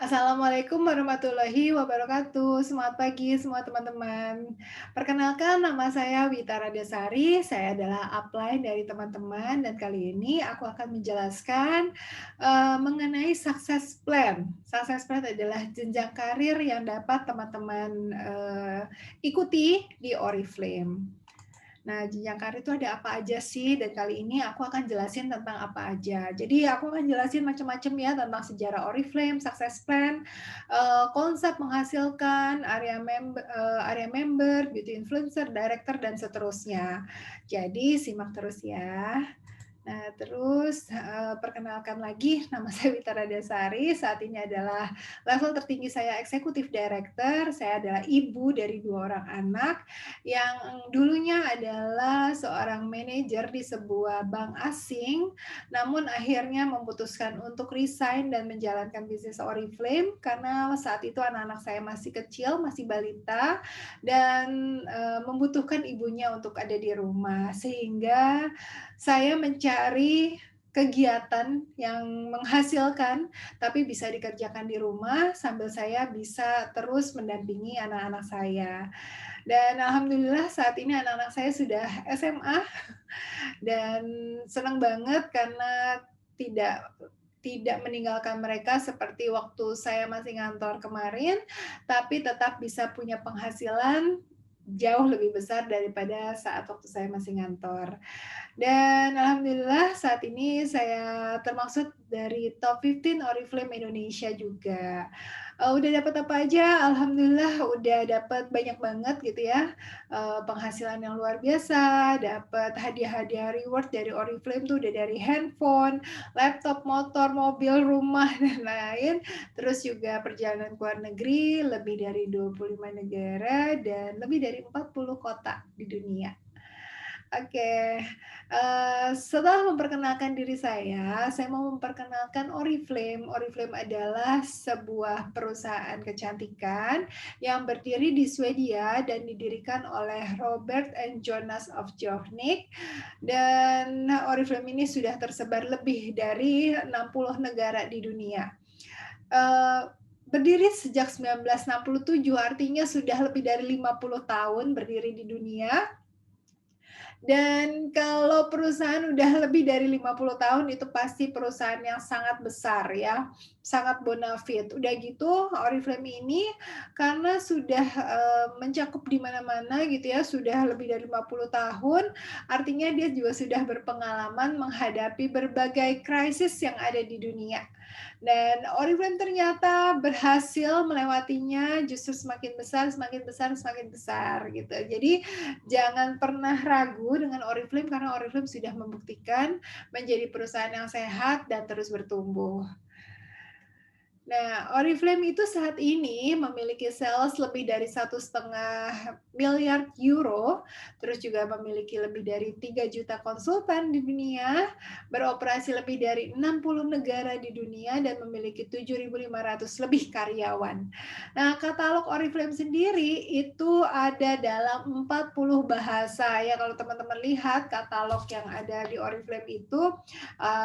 Assalamualaikum warahmatullahi wabarakatuh. Selamat pagi semua teman-teman. Perkenalkan nama saya Wita Radasari, saya adalah upline dari teman-teman dan kali ini aku akan menjelaskan, mengenai success plan. Success plan adalah jenjang karir yang dapat teman-teman, ikuti di Oriflame. Nah, jenjang karir itu ada apa aja sih? Dan kali ini aku akan jelasin tentang apa aja. Jadi aku akan jelasin macam-macam ya tentang sejarah Oriflame, success plan, konsep menghasilkan, area member, beauty influencer, director, dan seterusnya. Jadi simak terus ya. Nah, terus, perkenalkan lagi, nama saya Wita Radasari, saat ini adalah level tertinggi saya eksekutif director, saya adalah ibu dari 2 orang anak, yang dulunya adalah seorang manajer di sebuah bank asing, namun akhirnya memutuskan untuk resign dan menjalankan bisnis Oriflame, karena saat itu anak-anak saya masih kecil, masih balita, dan, membutuhkan ibunya untuk ada di rumah. Sehingga saya mencari kegiatan yang menghasilkan, tapi bisa dikerjakan di rumah sambil saya bisa terus mendampingi anak-anak saya. Dan alhamdulillah saat ini anak-anak saya sudah SMA dan senang banget karena tidak tidak meninggalkan mereka seperti waktu saya masih ngantor kemarin, tapi tetap bisa punya penghasilan jauh lebih besar daripada saat waktu saya masih ngantor. Dan alhamdulillah saat ini saya termasuk dari top 15 Oriflame Indonesia juga. Udah dapat apa aja? Alhamdulillah udah dapat banyak banget gitu ya, penghasilan yang luar biasa, dapat hadiah-hadiah reward dari Oriflame tuh udah dari handphone, laptop, motor, mobil, rumah, dan lain. Terus juga perjalanan ke luar negeri, lebih dari 25 negara, dan lebih dari 40 kota di dunia. Oke, setelah memperkenalkan diri saya mau memperkenalkan Oriflame. Oriflame adalah sebuah perusahaan kecantikan yang berdiri di Swedia dan didirikan oleh Robert and Jonas of Jochnick, dan Oriflame ini sudah tersebar lebih dari 60 negara di dunia. Berdiri sejak 1967, artinya sudah lebih dari 50 tahun berdiri di dunia. Dan kalau perusahaan udah lebih dari 50 tahun itu pasti perusahaan yang sangat besar ya, sangat bonafit. Udah gitu Oriflame ini karena sudah, mencakup di mana-mana gitu ya, sudah lebih dari 50 tahun, artinya dia juga sudah berpengalaman menghadapi berbagai krisis yang ada di dunia. Dan Oriflame ternyata berhasil melewatinya justru semakin besar semakin besar semakin besar gitu. Jadi jangan pernah ragu dengan Oriflame karena Oriflame sudah membuktikan menjadi perusahaan yang sehat dan terus bertumbuh. Nah, Oriflame itu saat ini memiliki sales lebih dari 1,5 miliar euro, terus juga memiliki lebih dari 3 juta konsultan di dunia, beroperasi lebih dari 60 negara di dunia, dan memiliki 7.500 lebih karyawan. Nah, katalog Oriflame sendiri itu ada dalam 40 bahasa ya. Kalau teman-teman lihat katalog yang ada di Oriflame itu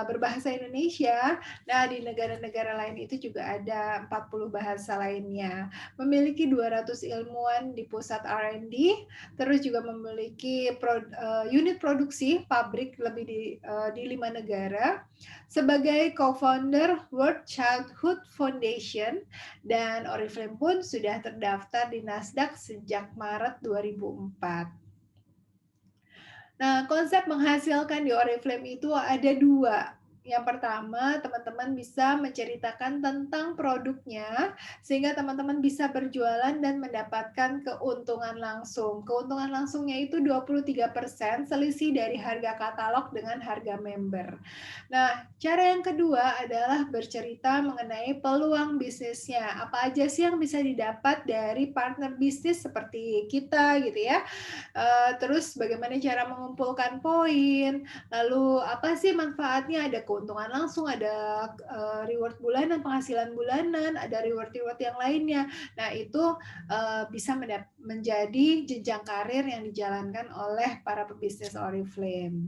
berbahasa Indonesia. Nah, di negara-negara lain itu juga ada 40 bahasa lainnya. Memiliki 200 ilmuwan di pusat R&D, terus juga memiliki unit produksi pabrik lebih di 5 negara. Sebagai co-founder World Childhood Foundation, dan Oriflame pun sudah terdaftar di Nasdaq sejak Maret 2004. Nah, konsep menghasilkan di Oriflame itu ada 2. Yang pertama, teman-teman bisa menceritakan tentang produknya, sehingga teman-teman bisa berjualan dan mendapatkan keuntungan langsung. Keuntungan langsungnya itu 23% selisih dari harga katalog dengan harga member. Nah, cara yang kedua adalah bercerita mengenai peluang bisnisnya. Apa aja sih yang bisa didapat dari partner bisnis seperti kita gitu ya. Terus bagaimana cara mengumpulkan poin, lalu apa sih manfaatnya, ada keuntungan langsung, ada reward bulanan, penghasilan bulanan, ada reward-reward yang lainnya. Nah, itu bisa menjadi jenjang karir yang dijalankan oleh para pebisnis Oriflame.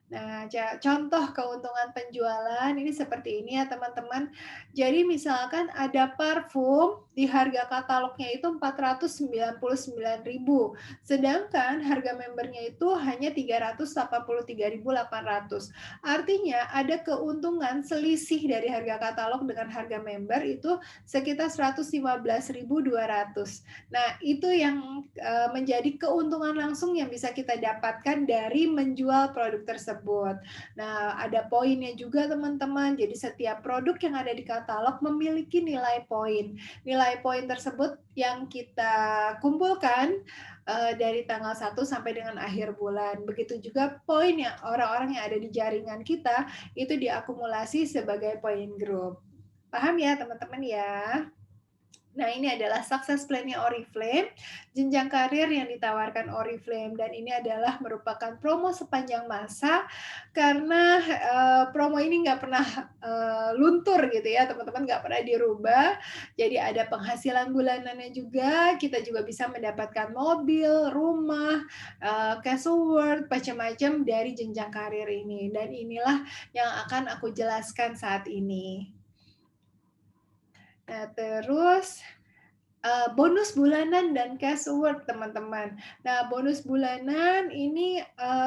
Nah, contoh keuntungan penjualan ini seperti ini ya teman-teman. Jadi misalkan ada parfum di harga katalognya itu 499.000, sedangkan harga membernya itu hanya 383.800. Artinya ada keuntungan selisih dari harga katalog dengan harga member itu sekitar 115.200. Nah, itu yang menjadi keuntungan langsung yang bisa kita dapatkan dari menjual produk tersebut. Nah, ada poinnya juga teman-teman. Jadi setiap produk yang ada di katalog memiliki nilai poin. Nilai poin tersebut yang kita kumpulkan dari tanggal 1 sampai dengan akhir bulan. Begitu juga poin yang orang-orang yang ada di jaringan kita itu diakumulasi sebagai poin grup. Paham ya teman-teman ya? Nah, ini adalah success plan-nya Oriflame, jenjang karir yang ditawarkan Oriflame, dan ini adalah merupakan promo sepanjang masa karena promo ini nggak pernah luntur gitu ya, teman-teman, nggak pernah dirubah. Jadi ada penghasilan bulanannya juga, kita juga bisa mendapatkan mobil, rumah, cash award, macam-macam dari jenjang karir ini. Dan inilah yang akan aku jelaskan saat ini. Nah, terus bonus bulanan dan cash award teman-teman. Nah, bonus bulanan ini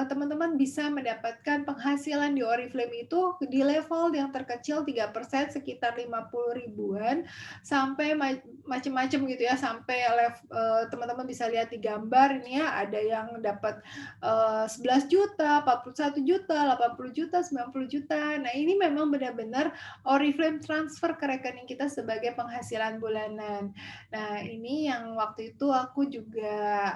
teman-teman bisa mendapatkan penghasilan di Oriflame itu di level yang terkecil 3% sekitar 50 ribuan sampai macam-macam gitu ya, sampai teman-teman bisa lihat di gambar ini ya, ada yang dapat 11 juta, 41 juta, 80 juta, 90 juta. Nah, ini memang benar-benar Oriflame transfer ke rekening kita sebagai penghasilan bulanan. Nah, ini yang waktu itu aku juga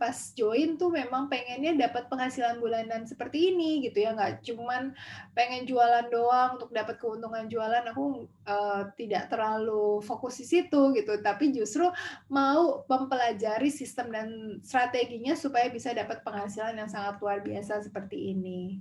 pas join tuh memang pengennya dapat penghasilan bulanan seperti ini gitu ya, nggak cuman pengen jualan doang untuk dapat keuntungan jualan. Aku tidak terlalu fokus di situ gitu, tapi justru mau mempelajari sistem dan strateginya supaya bisa dapat penghasilan yang sangat luar biasa seperti ini.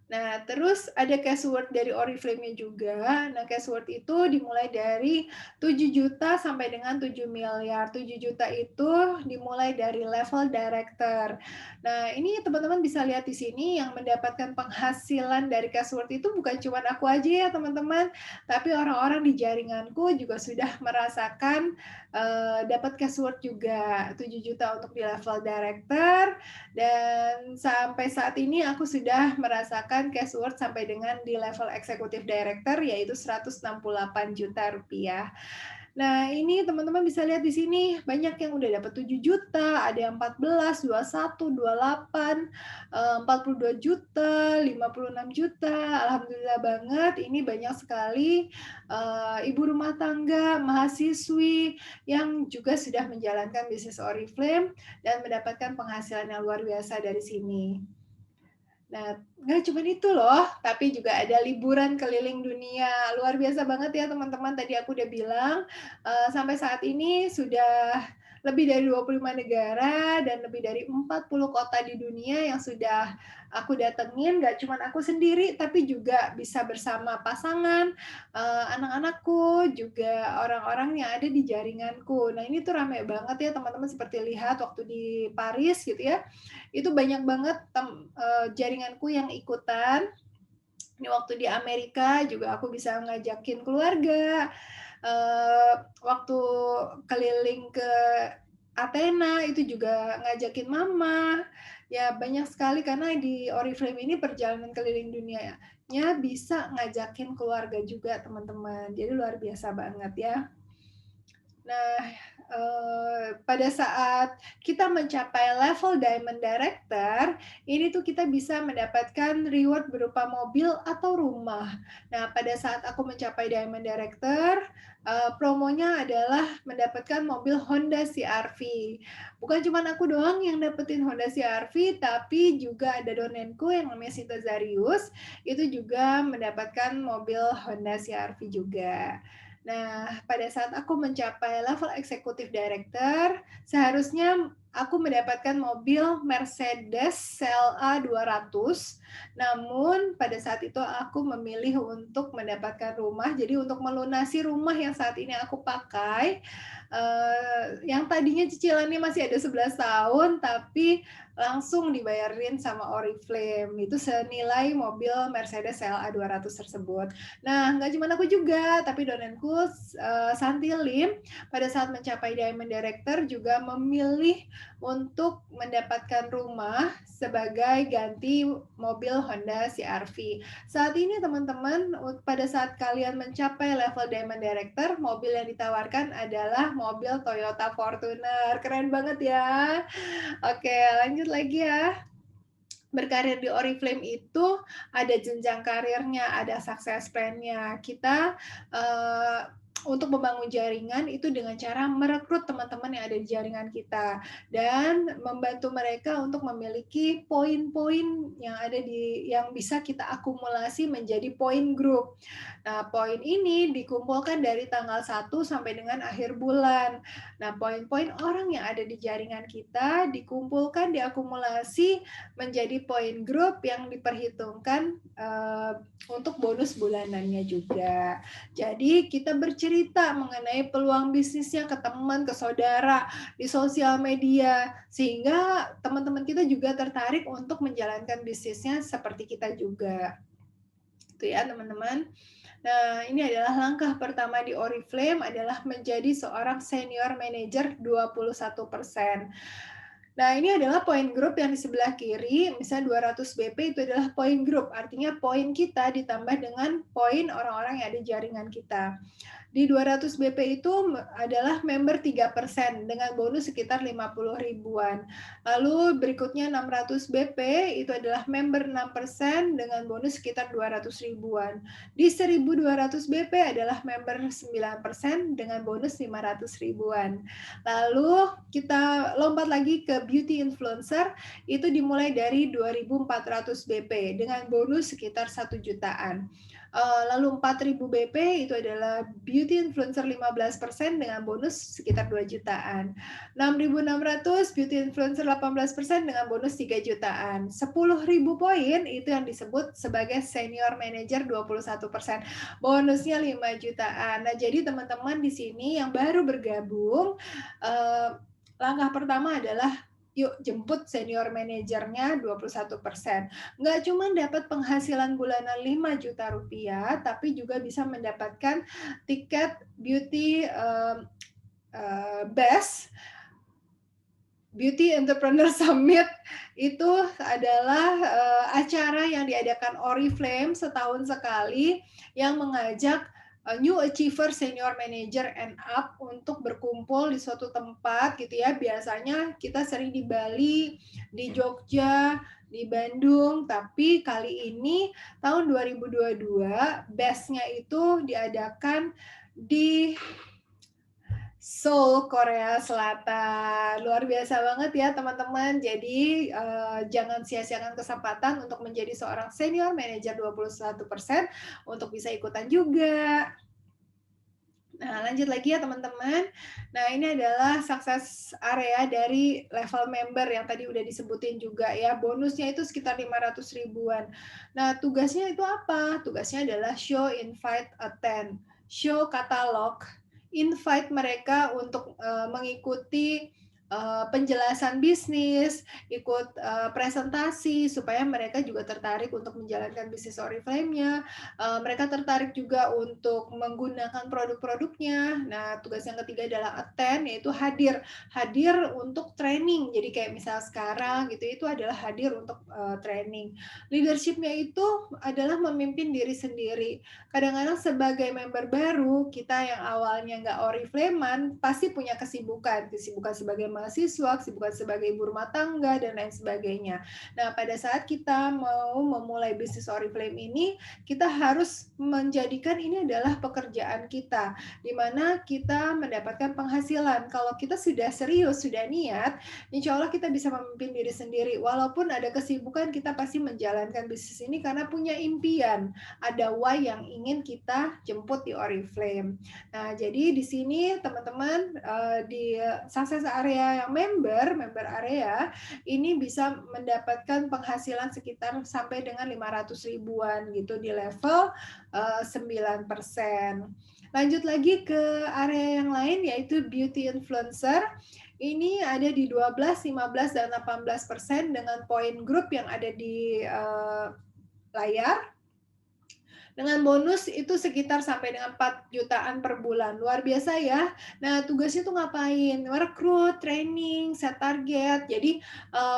Nah, terus ada cashword dari Oriflame-nya juga. Nah, cashword itu dimulai dari 7 juta sampai dengan 7 miliar. 7 juta itu dimulai dari level director. Nah, ini teman-teman bisa lihat di sini yang mendapatkan penghasilan dari cashword itu bukan cuma aku aja ya, teman-teman, tapi orang-orang di jaringanku juga sudah merasakan dapat cashword juga 7 juta untuk di level director, dan sampai saat ini aku sudah merasakan cashword sampai dengan di level executive director, yaitu 168 juta rupiah. Nah, ini teman-teman bisa lihat di sini banyak yang udah dapat 7 juta, ada yang 14, 21, 28, 42 juta, 56 juta. Alhamdulillah banget, ini banyak sekali ibu rumah tangga, mahasiswi yang juga sudah menjalankan bisnis Oriflame dan mendapatkan penghasilan yang luar biasa dari sini. Nah, nggak cuma itu loh, tapi juga ada liburan keliling dunia. Luar biasa banget ya teman-teman, tadi aku udah bilang, sampai saat ini sudah lebih dari 25 negara dan lebih dari 40 kota di dunia yang sudah aku datengin, nggak cuma aku sendiri, tapi juga bisa bersama pasangan, anak-anakku, juga orang-orang yang ada di jaringanku. Nah, ini tuh rame banget ya teman-teman, seperti lihat waktu di Paris gitu ya, itu banyak banget jaringanku yang ikutan. Ini waktu di Amerika juga aku bisa ngajakin keluarga. Waktu keliling ke Athena itu juga ngajakin mama. Ya banyak sekali karena di Oriflame ini perjalanan keliling dunianya bisa ngajakin keluarga juga teman-teman. Jadi luar biasa banget ya. Nah, pada saat kita mencapai level Diamond Director, ini tuh kita bisa mendapatkan reward berupa mobil atau rumah. Nah, pada saat aku mencapai Diamond Director, promonya adalah mendapatkan mobil Honda CR-V. Bukan cuma aku doang yang dapetin Honda CR-V, tapi juga ada donenku yang namanya Sinta Zarius, itu juga mendapatkan mobil Honda CR-V juga. Nah, pada saat aku mencapai level eksekutif director, seharusnya aku mendapatkan mobil Mercedes CLA 200. Namun pada saat itu aku memilih untuk mendapatkan rumah. Jadi untuk melunasi rumah yang saat ini aku pakai, yang tadinya cicilannya masih ada 11 tahun, tapi langsung dibayarin sama Oriflame. Itu senilai mobil Mercedes CLA 200 tersebut. Nah, nggak cuma aku juga, tapi donenku Santi Lim pada saat mencapai Diamond Director juga memilih untuk mendapatkan rumah sebagai ganti mobil Honda CR-V. Saat ini teman-teman, pada saat kalian mencapai level Diamond Director, mobil yang ditawarkan adalah mobil Toyota Fortuner. Keren banget ya. Oke, lanjut lagi ya. Berkarir di Oriflame itu ada jenjang karirnya, ada success plan-nya. Kita untuk membangun jaringan itu dengan cara merekrut teman-teman yang ada di jaringan kita dan membantu mereka untuk memiliki poin-poin yang bisa kita akumulasi menjadi poin grup. Nah, poin ini dikumpulkan dari tanggal 1 sampai dengan akhir bulan. Nah, poin-poin orang yang ada di jaringan kita dikumpulkan, diakumulasi menjadi poin grup yang diperhitungkan untuk bonus bulanannya juga. Jadi kita bercerita mengenai peluang bisnisnya ke teman, ke saudara, di sosial media, sehingga teman-teman kita juga tertarik untuk menjalankan bisnisnya seperti kita juga. Itu ya teman-teman. Nah, ini adalah langkah pertama di Oriflame adalah menjadi seorang senior manager 21%. Nah, ini adalah poin grup yang di sebelah kiri, misalnya 200 BP itu adalah poin grup, artinya poin kita ditambah dengan poin orang-orang yang ada di jaringan kita. Di 200 BP itu adalah member 3% dengan bonus sekitar 50 ribuan. Lalu berikutnya 600 BP itu adalah member 6% dengan bonus sekitar 200 ribuan. Di 1200 BP adalah member 9% dengan bonus 500 ribuan. Lalu kita lompat lagi ke beauty influencer, itu dimulai dari 2400 BP dengan bonus sekitar 1 jutaan. Lalu 4.000 BP itu adalah beauty influencer 15% dengan bonus sekitar 2 jutaan. 6.600 beauty influencer 18% dengan bonus 3 jutaan. 10.000 poin itu yang disebut sebagai senior manager 21%. Bonusnya 5 jutaan. Nah, jadi teman-teman di sini yang baru bergabung, langkah pertama adalah yuk jemput senior manajernya 21%. Nggak cuma dapat penghasilan bulanan 5 juta rupiah, tapi juga bisa mendapatkan tiket beauty best Beauty Entrepreneur Summit. Itu adalah acara yang diadakan Oriflame setahun sekali yang mengajak new achiever, senior manager, and up untuk berkumpul di suatu tempat gitu ya. Biasanya kita sering di Bali, di Jogja, di Bandung, tapi kali ini tahun 2022 best-nya itu diadakan di Seoul, Korea Selatan. Luar biasa banget ya teman-teman. Jadi jangan sia-siakan kesempatan untuk menjadi seorang senior manager 21% untuk bisa ikutan juga. Nah, lanjut lagi ya teman-teman. Nah, ini adalah sukses area dari level member yang tadi udah disebutin juga ya. Bonusnya itu sekitar 500 ribuan. Nah, tugasnya itu apa? Tugasnya adalah show, invite, attend. Show katalog, invite mereka untuk mengikuti penjelasan bisnis, ikut presentasi supaya mereka juga tertarik untuk menjalankan bisnis Oriflame-nya. Mereka tertarik juga untuk menggunakan produk-produknya. Nah, tugas yang ketiga adalah attend, yaitu hadir. Hadir untuk training. Jadi kayak misal sekarang gitu, itu adalah hadir untuk training. Leadership-nya itu adalah memimpin diri sendiri. Kadang-kadang sebagai member baru, kita yang awalnya nggak Oriflame-an, pasti punya kesibukan sebagai mahasiswa, kesibukan sebagai ibu rumah tangga, dan lain sebagainya. Nah, pada saat kita mau memulai bisnis Oriflame ini, kita harus menjadikan ini adalah pekerjaan kita, di mana kita mendapatkan penghasilan. Kalau kita sudah serius, sudah niat, insya Allah kita bisa memimpin diri sendiri. Walaupun ada kesibukan, kita pasti menjalankan bisnis ini karena punya impian. Ada why yang ingin kita jemput di Oriflame. Nah, jadi di sini teman-teman di success area area yang member area, ini bisa mendapatkan penghasilan sekitar sampai dengan 500 ribuan gitu di level 9%. Lanjut lagi ke area yang lain yaitu beauty influencer. Ini ada di 12, 15, dan 18% dengan poin grup yang ada di layar. Dengan bonus itu sekitar sampai dengan 4 jutaan per bulan. Luar biasa ya. Nah, tugasnya tuh ngapain? Merekrut, training, set target. Jadi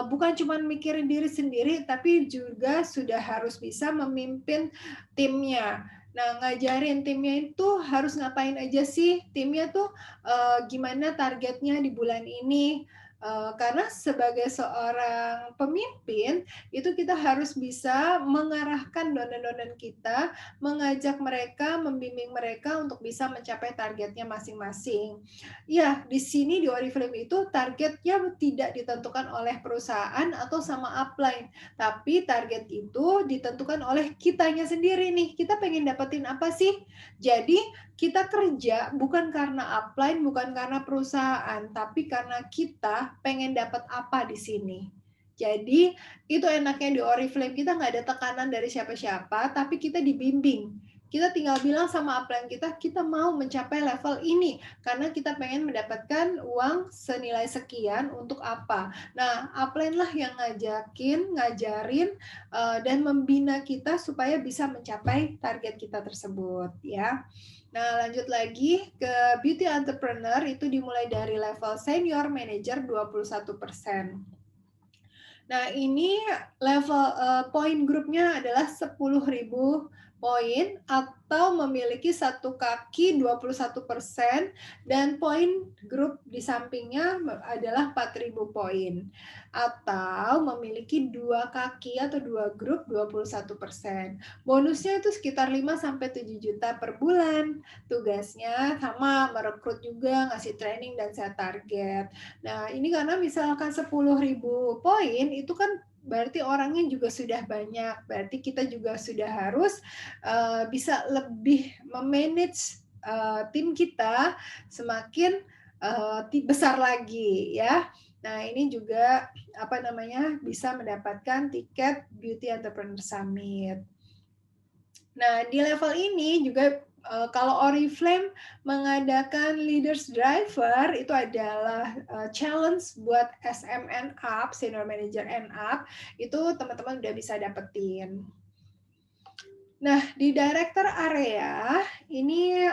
bukan cuma mikirin diri sendiri, tapi juga sudah harus bisa memimpin timnya. Nah, ngajarin timnya itu harus ngapain aja sih? Timnya tuh gimana targetnya di bulan ini. Karena sebagai seorang pemimpin, itu kita harus bisa mengarahkan donen-donen kita, mengajak mereka, membimbing mereka untuk bisa mencapai targetnya masing-masing. Ya, di sini di Oriflame itu targetnya tidak ditentukan oleh perusahaan atau sama upline, tapi target itu ditentukan oleh kitanya sendiri nih. Kita pengen dapetin apa sih? Jadi kita kerja bukan karena upline, bukan karena perusahaan, tapi karena kita pengen dapat apa di sini. Jadi itu enaknya di Oriflame, kita nggak ada tekanan dari siapa-siapa, tapi kita dibimbing. Kita tinggal bilang sama upline kita mau mencapai level ini, karena kita pengen mendapatkan uang senilai sekian untuk apa. Nah, upline lah yang ngajarin, dan membina kita supaya bisa mencapai target kita tersebut, ya. Nah, lanjut lagi ke beauty entrepreneur, itu dimulai dari level senior manager 21%. Nah, ini level poin grupnya adalah 10.000 poin atau memiliki satu kaki 21% dan poin grup di sampingnya adalah 4.000 poin atau memiliki dua kaki atau dua grup 21%. Bonusnya itu sekitar 5 sampai 7 juta per bulan. Tugasnya sama merekrut juga, ngasih training dan set target. Nah, ini karena misalkan 10.000 poin itu kan berarti orangnya juga sudah banyak. Berarti kita juga sudah harus bisa lebih memanage tim kita semakin besar lagi ya. Nah, ini juga bisa mendapatkan tiket Beauty Entrepreneur Summit. Nah, di level ini juga kalau Oriflame mengadakan Leaders Driver, itu adalah challenge buat SMN Up, Senior Manager and Up, itu teman-teman udah bisa dapetin. Nah, di Director Area, ini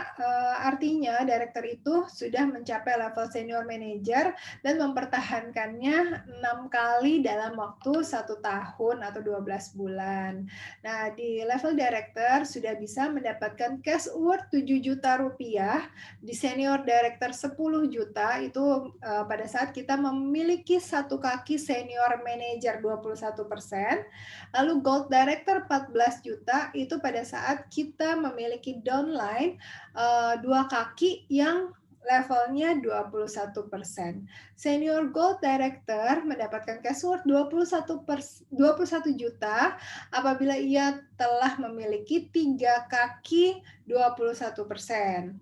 artinya Director itu sudah mencapai level Senior Manager dan mempertahankannya 6 kali dalam waktu 1 tahun atau 12 bulan. Nah, di level Director sudah bisa mendapatkan cash award 7 juta rupiah, di Senior Director 10 juta, itu pada saat kita memiliki satu kaki Senior Manager 21%, lalu Gold Director 14 juta, itu pada saat kita memiliki downline 2 kaki yang levelnya 21%. Senior Gold Director mendapatkan cash award 21 juta apabila ia telah memiliki 3 kaki 21%.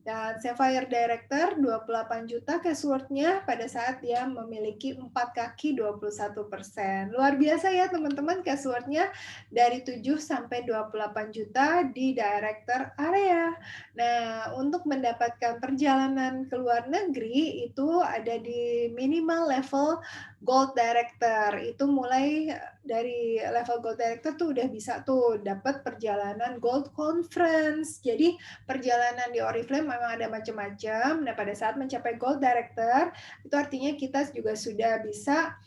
Dan Sapphire Director 28 juta cash award-nya pada saat dia memiliki 4 kaki 21%. Luar biasa ya teman-teman, cash award-nya dari 7 sampai 28 juta di Director Area. Nah, untuk mendapatkan perjalanan ke luar negeri itu ada di minimal level Gold Director. Itu mulai dari level Gold Director tuh udah bisa tuh dapat perjalanan Gold Conference. Jadi perjalanan di Oriflame memang ada macam-macam. Nah, pada saat mencapai Gold Director, itu artinya kita juga sudah bisa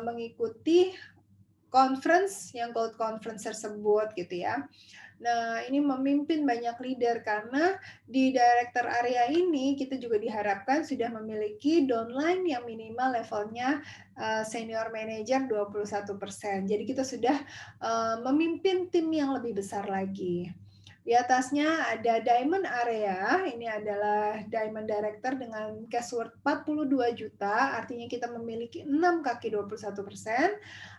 mengikuti conference yang Gold Conference tersebut gitu ya. Nah, ini memimpin banyak leader karena di Director Area ini kita juga diharapkan sudah memiliki downline yang minimal levelnya Senior Manager 21%. Jadi kita sudah memimpin tim yang lebih besar lagi. Di atasnya ada Diamond Area, ini adalah Diamond Director dengan cash worth 42 juta, artinya kita memiliki 6 kaki 21%.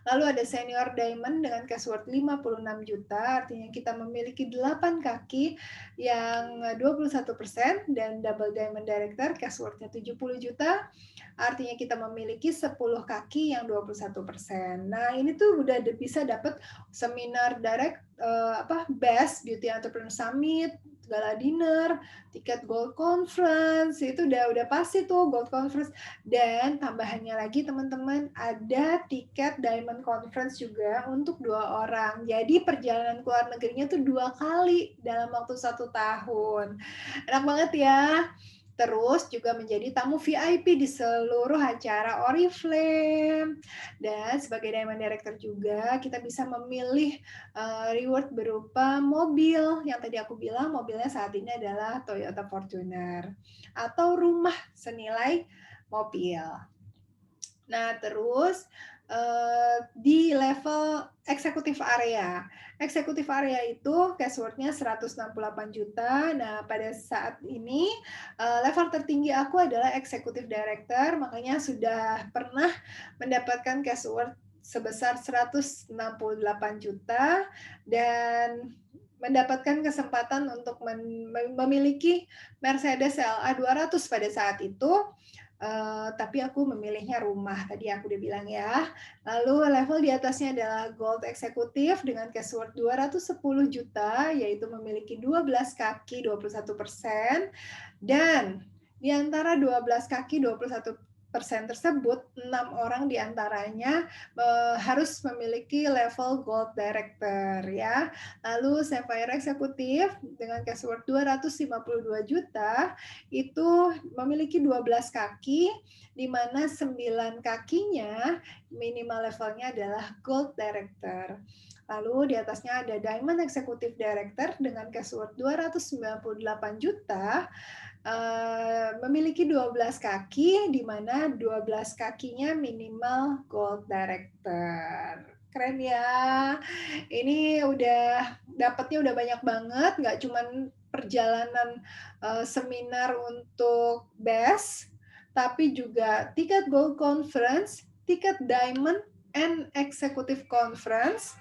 Lalu ada senior diamond dengan cash worth 56 juta, artinya kita memiliki 8 kaki yang 21%, dan double diamond director cash worth-nya 70 juta, artinya kita memiliki 10 kaki yang 21%. Nah, ini tuh udah bisa dapat seminar direct Best Beauty Entrepreneur Summit, gala dinner, tiket Gold Conference, itu udah pasti tuh Gold Conference. Dan tambahannya lagi teman-teman, ada tiket Diamond Conference juga untuk 2 orang. Jadi perjalanan ke luar negerinya tuh 2 kali dalam waktu 1 tahun. Enak banget ya. Terus juga menjadi tamu VIP di seluruh acara Oriflame. Dan sebagai Diamond Director juga kita bisa memilih reward berupa mobil. Yang tadi aku bilang mobilnya saat ini adalah Toyota Fortuner. Atau rumah senilai mobil. Nah, terus di level eksekutif area. Eksekutif area itu cash worth-nya 168 juta. Nah, pada saat ini level tertinggi aku adalah eksekutif director, makanya sudah pernah mendapatkan cash worth sebesar 168 juta dan mendapatkan kesempatan untuk memiliki Mercedes LA 200 pada saat itu. Tapi aku memilihnya rumah, tadi aku udah bilang ya. Lalu level di atasnya adalah Gold Eksekutif dengan cash worth 210 juta, yaitu memiliki 12 kaki 21%. Dan di antara 12 kaki 21% tersebut, 6 orang diantaranya harus memiliki level Gold Director ya. Lalu Sapphire Eksekutif dengan cash worth 252 juta itu memiliki 12 kaki, di mana 9 kakinya minimal levelnya adalah Gold Director. Lalu di atasnya ada Diamond Executive Director dengan cash worth 298 juta, memiliki 12 kaki, di mana 12 kakinya minimal Gold Director. Keren ya. Ini dapatnya udah banyak banget, nggak cuman perjalanan seminar untuk BEST, tapi juga tiket Gold Conference, tiket Diamond and Executive Conference,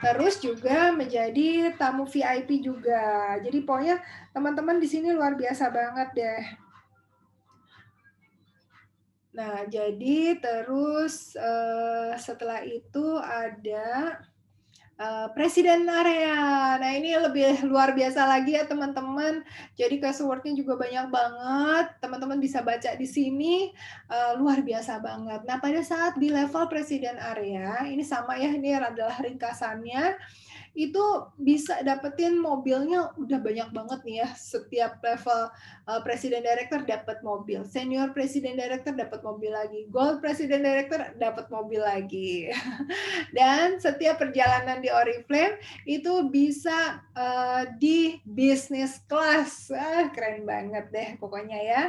terus juga menjadi tamu VIP juga. Jadi pokoknya teman-teman di sini luar biasa banget deh. Nah, jadi terus setelah itu ada presiden area. Nah, ini lebih luar biasa lagi ya teman-teman. Jadi cash worth-nya juga banyak banget. Teman-teman bisa baca di sini, luar biasa banget. Nah, pada saat di level presiden area, ini sama ya, ini adalah ringkasannya. Itu bisa dapetin mobilnya udah banyak banget nih ya. Setiap level presiden director dapat mobil, senior presiden director dapat mobil lagi, gold presiden director dapat mobil lagi. Dan setiap perjalanan di Oriflame itu bisa di business class. Keren banget deh pokoknya ya.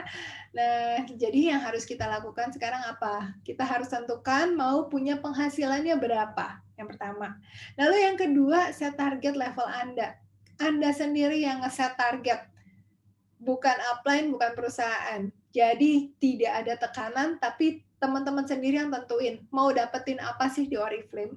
Nah, jadi yang harus kita lakukan sekarang apa? Kita harus tentukan mau punya penghasilannya berapa. Yang pertama. Lalu yang kedua, set target level Anda. Anda sendiri yang nge-set target. Bukan upline, bukan perusahaan. Jadi tidak ada tekanan, tapi teman-teman sendiri yang tentuin mau dapetin apa sih di Oriflame.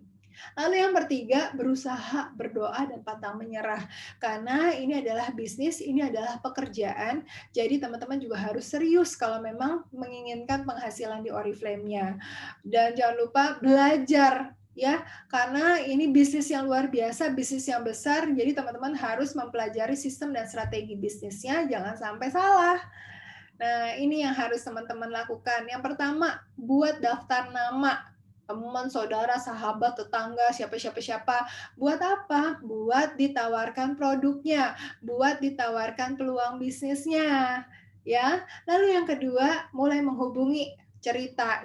Lalu yang ketiga, berusaha, berdoa, dan pantang menyerah. Karena ini adalah bisnis, ini adalah pekerjaan, jadi teman-teman juga harus serius kalau memang menginginkan penghasilan di Oriflame-nya. Dan jangan lupa belajar, ya, karena ini bisnis yang luar biasa, bisnis yang besar, jadi teman-teman harus mempelajari sistem dan strategi bisnisnya, jangan sampai salah. Nah, ini yang harus teman-teman lakukan. Yang pertama, buat daftar nama teman, saudara, sahabat, tetangga, siapa. Buat apa? Buat ditawarkan produknya, buat ditawarkan peluang bisnisnya. Ya. Lalu yang kedua, mulai menghubungi, cerita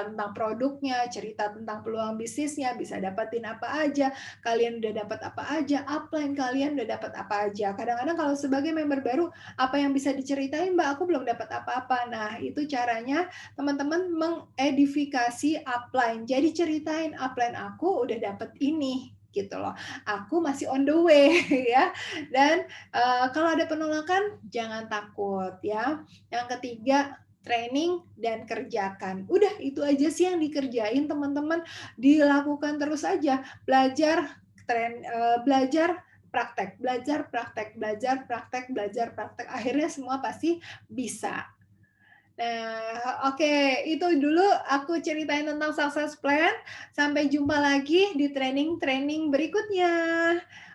tentang produknya, cerita tentang peluang bisnisnya, bisa dapetin apa aja, kalian udah dapat apa aja, upline kalian udah dapat apa aja. Kadang-kadang kalau sebagai member baru, apa yang bisa diceritain, Mbak? Aku belum dapat apa-apa. Nah, itu caranya teman-teman mengedifikasi upline. Jadi ceritain, upline aku udah dapat ini gitu loh. Aku masih on the way ya. Dan kalau ada penolakan jangan takut ya. Yang ketiga, training, dan kerjakan. Udah itu aja sih yang dikerjain teman-teman, dilakukan terus aja. Belajar, praktek, belajar, praktek, belajar, praktek, belajar, praktek, akhirnya semua pasti bisa. Nah, oke, itu dulu aku ceritain tentang success plan. Sampai jumpa lagi di training-training berikutnya.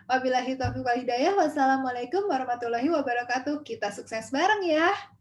Wabillahi taufiq wal hidayah. Wassalamualaikum warahmatullahi wabarakatuh. Kita sukses bareng ya.